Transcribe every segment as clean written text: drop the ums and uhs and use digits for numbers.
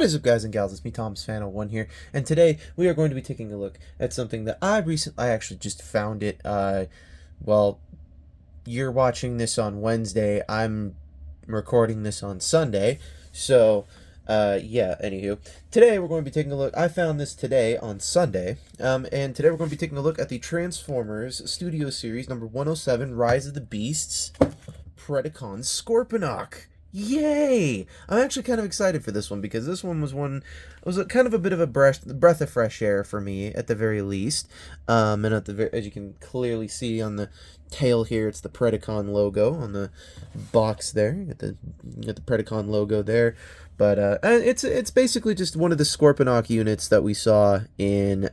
What is up, guys and gals? It's me, Thomas Fan01 here, and today we are going to be taking a look at something that I actually just found it. Well, you're watching this on Wednesday. I'm recording this on Sunday, so yeah. Anywho, today we're going to be taking a look. I found this today on Sunday, and today we're going to be taking a look at the Transformers Studio Series number 107, Rise of the Beasts, Predacon Scorponok. Yay! I'm actually kind of excited for this one because this one was kind of a bit of a breath of fresh air for me at the very least. And as you can clearly see on the tail here, it's the Predacon logo on the box there. You got the Predacon logo there, but it's basically just one of the Scorponok units that we saw in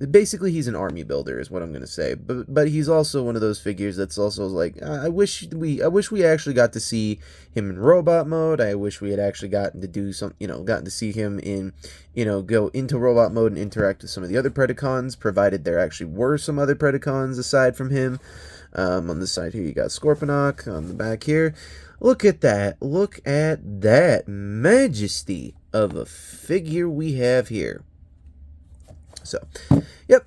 basically, he's an army builder, is what I'm gonna say. But he's also one of those figures that's also like, I wish we actually got to see him in robot mode. I wish we had actually gotten to do some, gotten to see him in, go into robot mode and interact with some of the other Predacons, provided there actually were some other Predacons aside from him. On this side here, you got Scorponok. On the back here, look at that! Look at that majesty of a figure we have here. So, yep,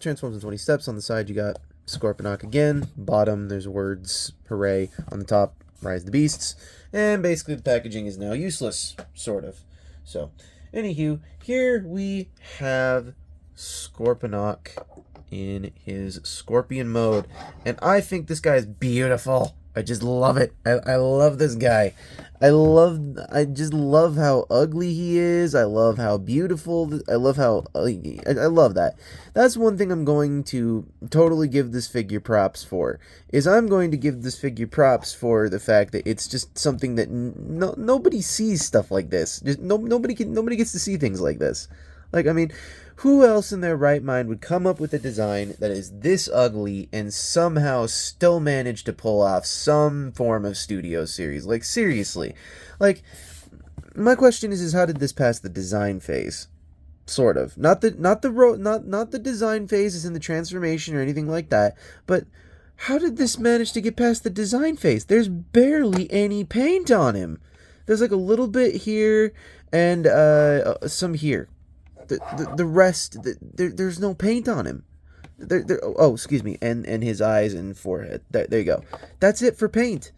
transforms in 20 steps. On the side, you got Scorponok again. Bottom, there's words, hooray. On the top, Rise the Beasts. And basically, the packaging is now useless, sort of. So, anywho, here we have Scorponok in his Scorpion mode. And I think this guy is beautiful. I just love it. I love this guy. I just love how ugly he is. I love how beautiful. I love that. That's one thing I'm going to totally give this figure props for. I'm going to give this figure props for the fact that it's just something that nobody sees stuff like this. Just nobody gets to see things like this. Like, I mean, who else in their right mind would come up with a design that is this ugly and somehow still manage to pull off some form of studio series? Like, seriously. Like, my question is how did this pass the design phase? Sort of. Not the design phase is in the transformation or anything like that, but how did this manage to get past the design phase? There's barely any paint on him. There's like a little bit here and some here. The rest, there's no paint on him. Oh, excuse me, and his eyes and forehead. There you go. That's it for paint.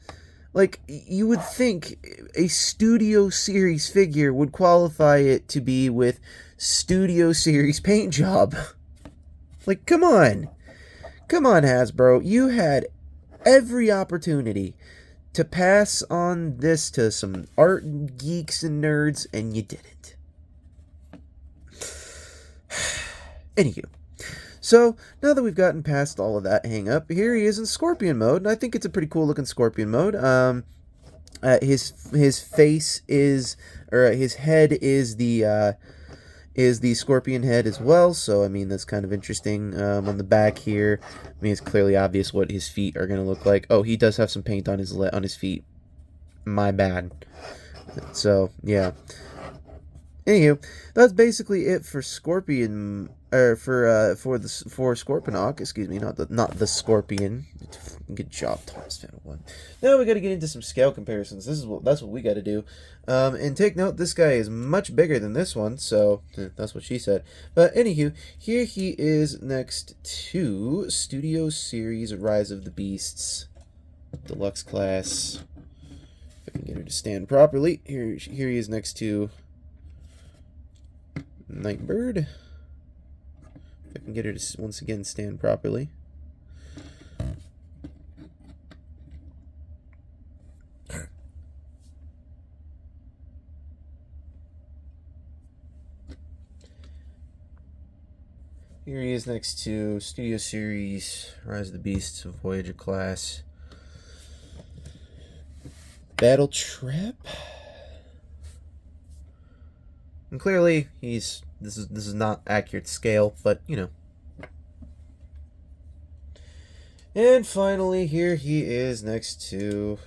Like, you would think a Studio Series figure would qualify it to be with Studio Series paint job. Like, come on. Come on, Hasbro. You had every opportunity to pass on this to some art geeks and nerds, and you didn't. Anywho, so now that we've gotten past all of that hang up, here he is in Scorpion mode, and I think it's a pretty cool looking Scorpion mode. His face is, or his head is the Scorpion head as well. So I mean that's kind of interesting. On the back here, I mean it's clearly obvious what his feet are gonna look like. Oh, he does have some paint on his feet. My bad. So yeah. Anywho, that's basically it for Scorpion, or for Scorponok. Excuse me, not the Scorpion. Good job, Thomas Fan01. Now we got to get into some scale comparisons. That's what we got to do. And take note, this guy is much bigger than this one. So that's what she said. But anywho, here he is next to Studio Series Rise of the Beasts, Deluxe class. If I can get her to stand properly, here he is next to Nightbird. If I can get her to once again stand properly. Here he is next to Studio Series Rise of the Beasts of Voyager class. Battle Trap. And clearly, this is not accurate scale, but you know. And finally, here he is next to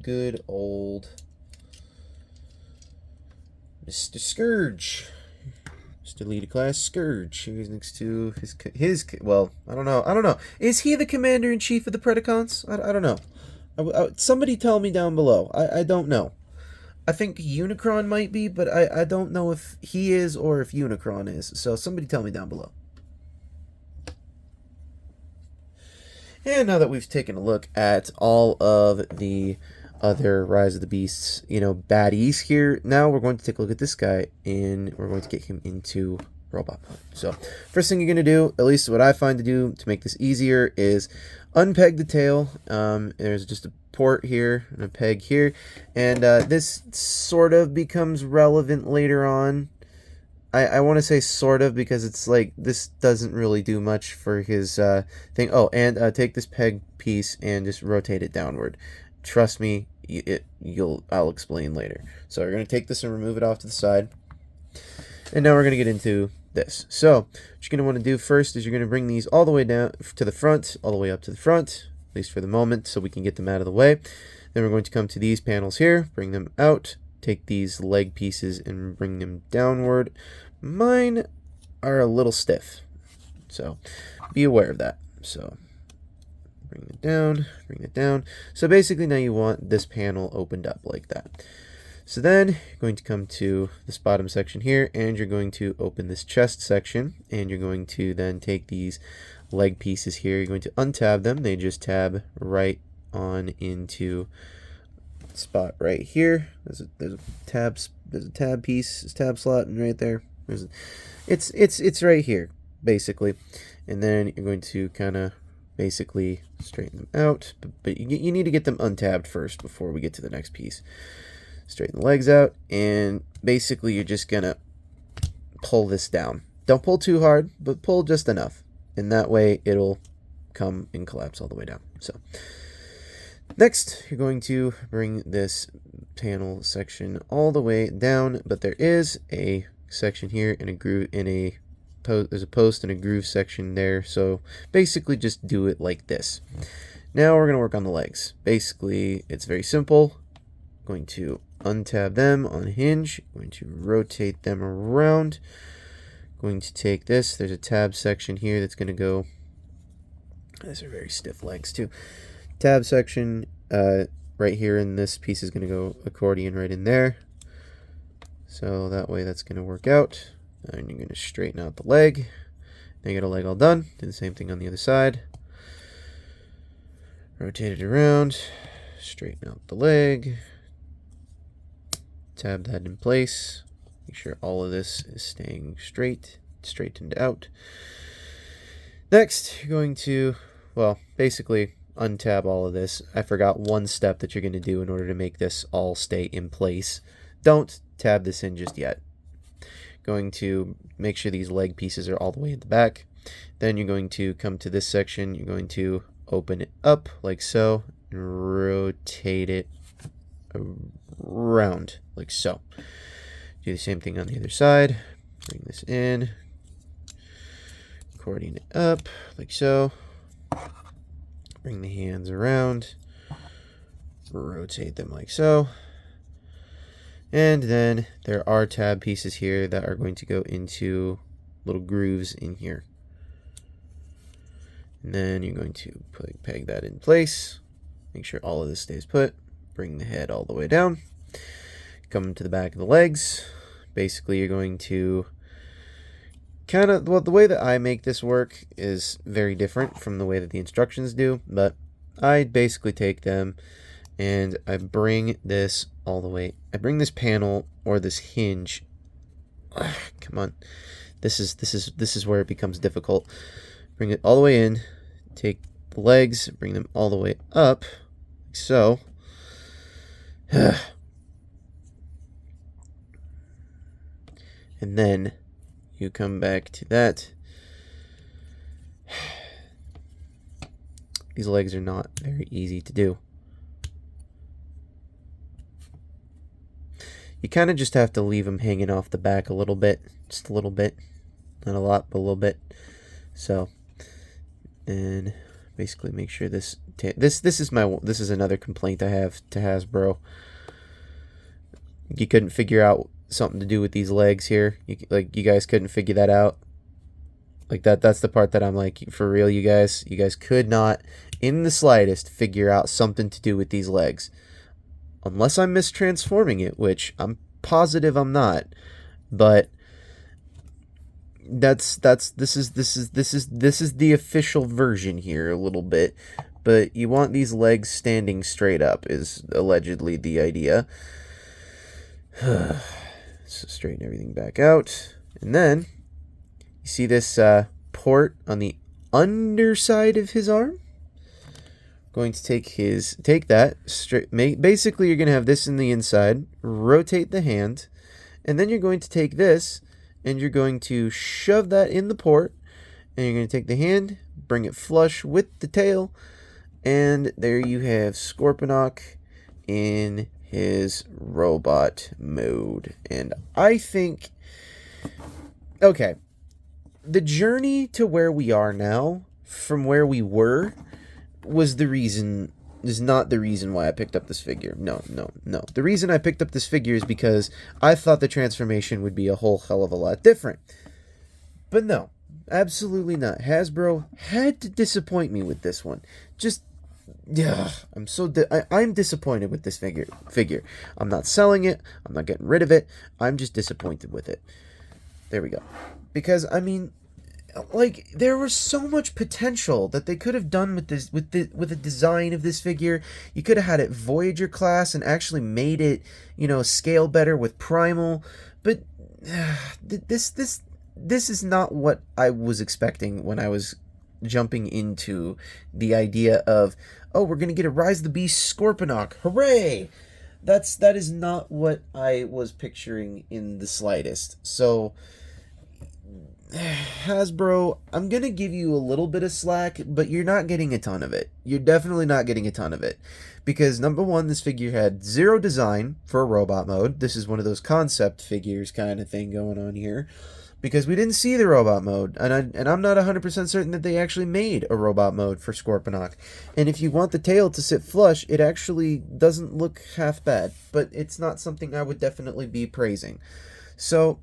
good old Mr. Scourge, Mr. Leader Class Scourge. He's next to his. Well, I don't know. Is he the commander-in-chief of the Predacons? I don't know. Somebody tell me down below. I don't know. I think Unicron might be, but I don't know if he is or if Unicron is. So somebody tell me down below. And now that we've taken a look at all of the other Rise of the Beasts, baddies here, now we're going to take a look at this guy, and we're going to get him into robot mode. So, first thing you're going to do, at least what I find to do to make this easier, is unpeg the tail. There's just a port here and a peg here, and this sort of becomes relevant later on. I want to say sort of, because it's like this doesn't really do much for his thing. Oh, and take this peg piece and just rotate it downward. Trust me, I'll explain later. So we're going to take this and remove it off to the side. And now we're going to get into this. So what you're going to want to do first is you're going to bring these all the way down to the front, all the way up to the front, at least for the moment, so we can get them out of the way. Then we're going to come to these panels here, bring them out. Take these leg pieces and bring them downward. Mine are a little stiff, so be aware of that. So bring it down, bring it down. So basically now you want this panel opened up like that. So then you're going to come to this bottom section here, and you're going to open this chest section, and you're going to then take these leg pieces here. You're going to untab them. They just tab right on into spot right here. There's a tab piece, this tab slot, and right there, it's right here basically. And then you're going to kind of basically straighten them out, but you need to get them untabbed first before we get to the next piece. Straighten the legs out, and basically you're just gonna pull this down. Don't pull too hard, but pull just enough, and that way it'll come and collapse all the way down. So next, you're going to bring this panel section all the way down, but there is a section here and a groove there's a post and a groove section there. So basically just do it like this. Now we're going to work on the legs. Basically, it's very simple. I'm going to untab them on a hinge. I'm going to rotate them around. I'm going to take this. There's a tab section here that's going to go. These are very stiff legs too. Tab section right here, in this piece is going to go accordion right in there. So that way that's going to work out. And you're going to straighten out the leg. Now you got a leg all done. Do the same thing on the other side. Rotate it around. Straighten out the leg. Tab that in place. Make sure all of this is staying straightened out. Next, you're going to, well, basically untab all of this. I forgot one step that you're going to do in order to make this all stay in place. Don't tab this in just yet. Going to make sure these leg pieces are all the way at the back. Then you're going to come to this section. You're going to open it up like so and rotate it around like so. Do the same thing on the other side. Bring this in. Accordion it up like so. Bring the hands around. Rotate them like so. And then there are tab pieces here that are going to go into little grooves in here. And then you're going to peg that in place. Make sure all of this stays put. Bring the head all the way down. Come to the back of the legs. Basically, you're going to kind of, well, the way that I make this work is very different from the way that the instructions do, but I basically take them and I bring this all the way. I bring this panel or this hinge. Come on, this is where it becomes difficult. Bring it all the way in. Take the legs, bring them all the way up, like so. And then you come back to that. These legs are not very easy to do. You kind of just have to leave them hanging off the back a little bit, just a little bit, not a lot, but a little bit. So, and basically make sure this is another complaint I have to Hasbro. You couldn't figure out something to do with these legs here. You guys couldn't figure that out. Like that's the part that I'm like, for real, you guys could not in the slightest figure out something to do with these legs. unless I'm mistransforming it, which I'm positive I'm not. But this is the official version here a little bit. But you want these legs standing straight up is allegedly the idea. So straighten everything back out. And then you see this port on the underside of his arm? Going to take that straight. Basically, you're going to have this in the inside. Rotate the hand, and then you're going to take this, and you're going to shove that in the port, and you're going to take the hand, bring it flush with the tail, and there you have Scorponok in his robot mode. And I think, okay, the journey to where we are now, from where we were, is not the reason why I picked up this figure. No. The reason I picked up this figure is because I thought the transformation would be a whole hell of a lot different. But no, absolutely not. Hasbro had to disappoint me with this one. Just, yeah, I'm disappointed with this figure. I'm not selling it. I'm not getting rid of it. I'm just disappointed with it. There we go. Because, I mean, like, there was so much potential that they could have done with this, with the design of this figure. You could have had it Voyager class and actually made it, scale better with Primal. But this is not what I was expecting when I was jumping into the idea of, oh, we're gonna get a Rise of the Beast Scorponok. Hooray! That is not what I was picturing in the slightest. So, Hasbro, I'm going to give you a little bit of slack, but you're not getting a ton of it. You're definitely not getting a ton of it. Because, number one, this figure had zero design for a robot mode. This is one of those concept figures kind of thing going on here. Because we didn't see the robot mode. And I'm not 100% certain that they actually made a robot mode for Scorponok. And if you want the tail to sit flush, it actually doesn't look half bad. But it's not something I would definitely be praising. So,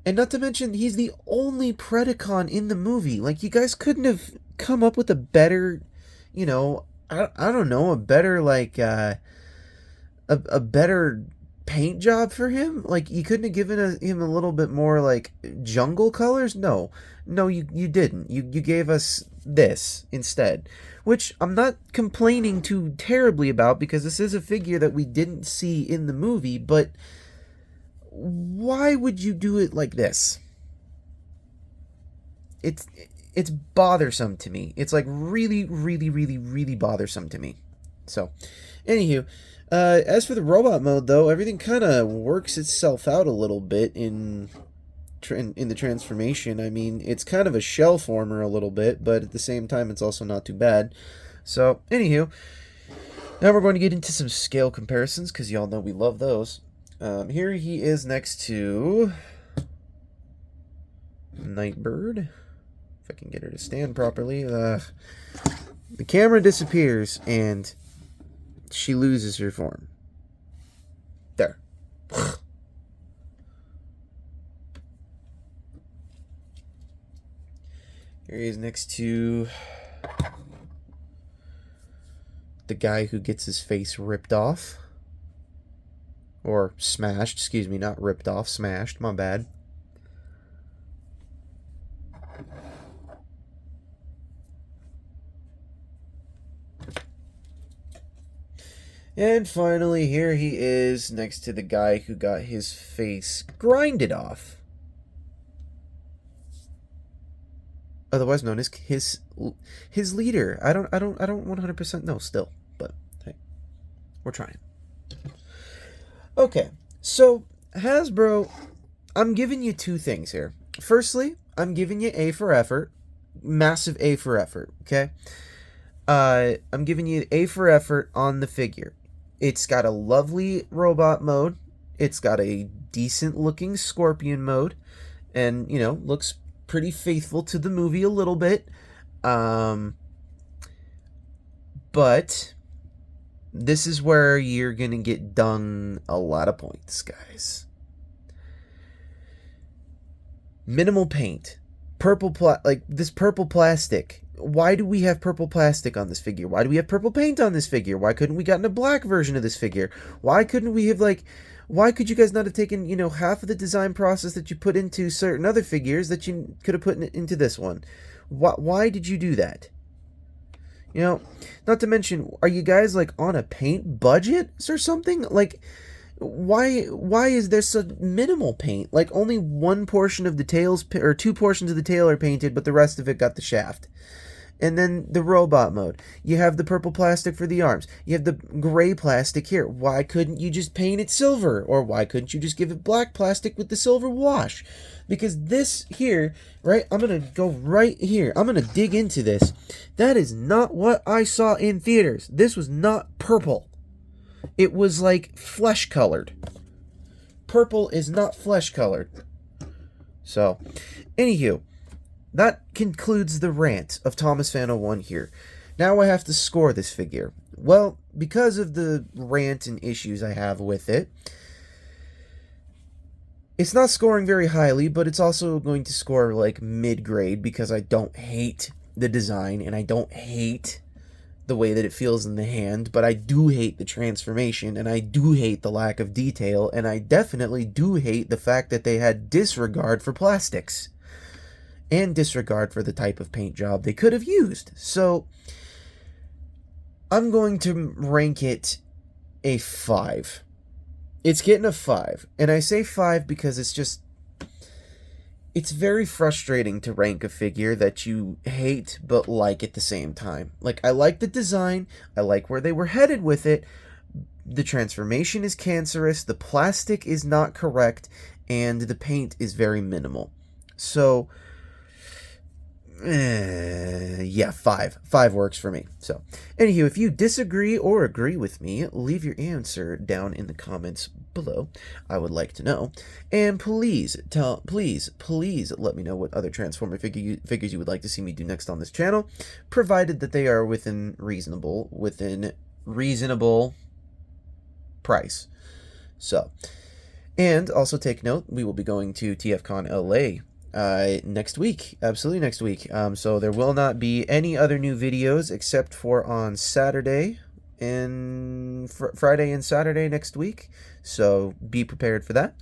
and not to mention, he's the only Predacon in the movie. Like, you guys couldn't have come up with a better, I don't know, a better, like, a better paint job for him? Like, you couldn't have given him a little bit more, like, jungle colors? No, you didn't. You gave us this instead. Which I'm not complaining too terribly about, because this is a figure that we didn't see in the movie, but why would you do it like this? It's bothersome to me. It's like really, really, really, really bothersome to me. So, anywho, as for the robot mode, though, everything kind of works itself out a little bit in the transformation. I mean, it's kind of a shell former a little bit, but at the same time, it's also not too bad. So, anywho, now we're going to get into some scale comparisons, because y'all know we love those. Here he is next to Nightbird. If I can get her to stand properly. The camera disappears and she loses her form. There. Here he is next to the guy who gets his face ripped off. Or smashed, excuse me, not ripped off, smashed, my bad. And finally, here he is next to the guy who got his face grinded off. Otherwise known as his leader. I don't 100% know still, but hey, we're trying. Okay, so Hasbro, I'm giving you two things here. Firstly, I'm giving you A for effort, massive A for effort, okay? I'm giving you A for effort on the figure. It's got a lovely robot mode, it's got a decent looking Scorpion mode, and, looks pretty faithful to the movie a little bit, but this is where you're gonna get done a lot of points, guys. Minimal paint, purple plastic. why do we have purple plastic on this figure? Why do we have purple paint on this figure? Why couldn't we gotten a black version of this figure? Why couldn't we have, like, why could you guys not have taken, you know, half of the design process that you put into certain other figures that you could have put into this one? Why did you do that? You know, not to mention, are you guys, like, on a paint budget or something? Like, why is there such minimal paint? Like, only one portion of the tails, or two portions of the tail are painted, but the rest of it got the shaft. And then the robot mode. You have the purple plastic for the arms. You have the gray plastic here. Why couldn't you just paint it silver? Or why couldn't you just give it black plastic with the silver wash? Because this here, right, I'm going to go right here. I'm going to dig into this. That is not what I saw in theaters. This was not purple. It was like flesh colored. Purple is not flesh colored. So, anywho, that concludes the rant of Thomas Fan 01 here. Now I have to score this figure. Well, because of the rant and issues I have with it, it's not scoring very highly, but it's also going to score like mid-grade because I don't hate the design and I don't hate the way that it feels in the hand, but I do hate the transformation and I do hate the lack of detail, and I definitely do hate the fact that they had disregard for plastics and disregard for the type of paint job they could have used. So I'm going to rank it a 5. It's getting a 5. And I say 5 because it's very frustrating to rank a figure that you hate but like at the same time. Like, I like the design, I like where they were headed with it, the transformation is cancerous, the plastic is not correct, and the paint is very minimal. So yeah, 5. 5 works for me. So, anywho, if you disagree or agree with me, leave your answer down in the comments below. I would like to know. And please let me know what other Transformer figures you would like to see me do next on this channel, provided that they are within reasonable price. So, and also take note, we will be going to TFCon LA next week, absolutely next week. So there will not be any other new videos except for on Saturday and Friday and Saturday next week. So be prepared for that.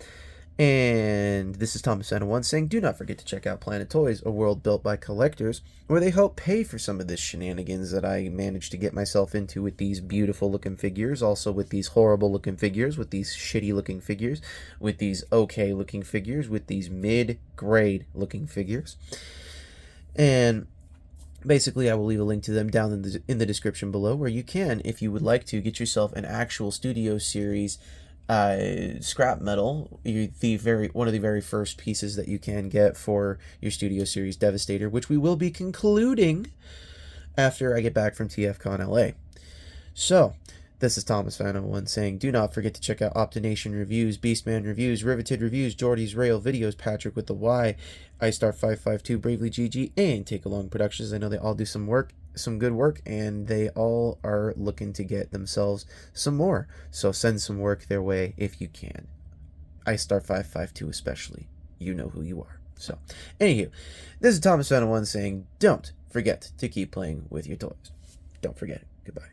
And this is Thomas Fan 01 saying, do not forget to check out Planet Toys, a world built by collectors, where they help pay for some of this shenanigans that I managed to get myself into with these beautiful looking figures, also with these horrible looking figures, with these shitty looking figures, with these okay looking figures, with these mid-grade looking figures. And basically, I will leave a link to them down in the description below, where you can, if you would like to, get yourself an actual Studio Series scrap metal, one of the very first pieces that you can get for your Studio Series Devastator, which we will be concluding after I get back from TFCon LA. So, this is Thomas Fan 01 saying, do not forget to check out Optination Reviews, Beastman Reviews, Riveted Reviews, Jordy's Rail Videos, Patrick with the Y, iStar552, Bravely GG, and Take Along Productions. I know they all do some good work, and they all are looking to get themselves some more. So send some work their way if you can. iStar552 especially. You know who you are. So, anywho, this is Thomas Fan 01 saying, don't forget to keep playing with your toys. Don't forget it. Goodbye.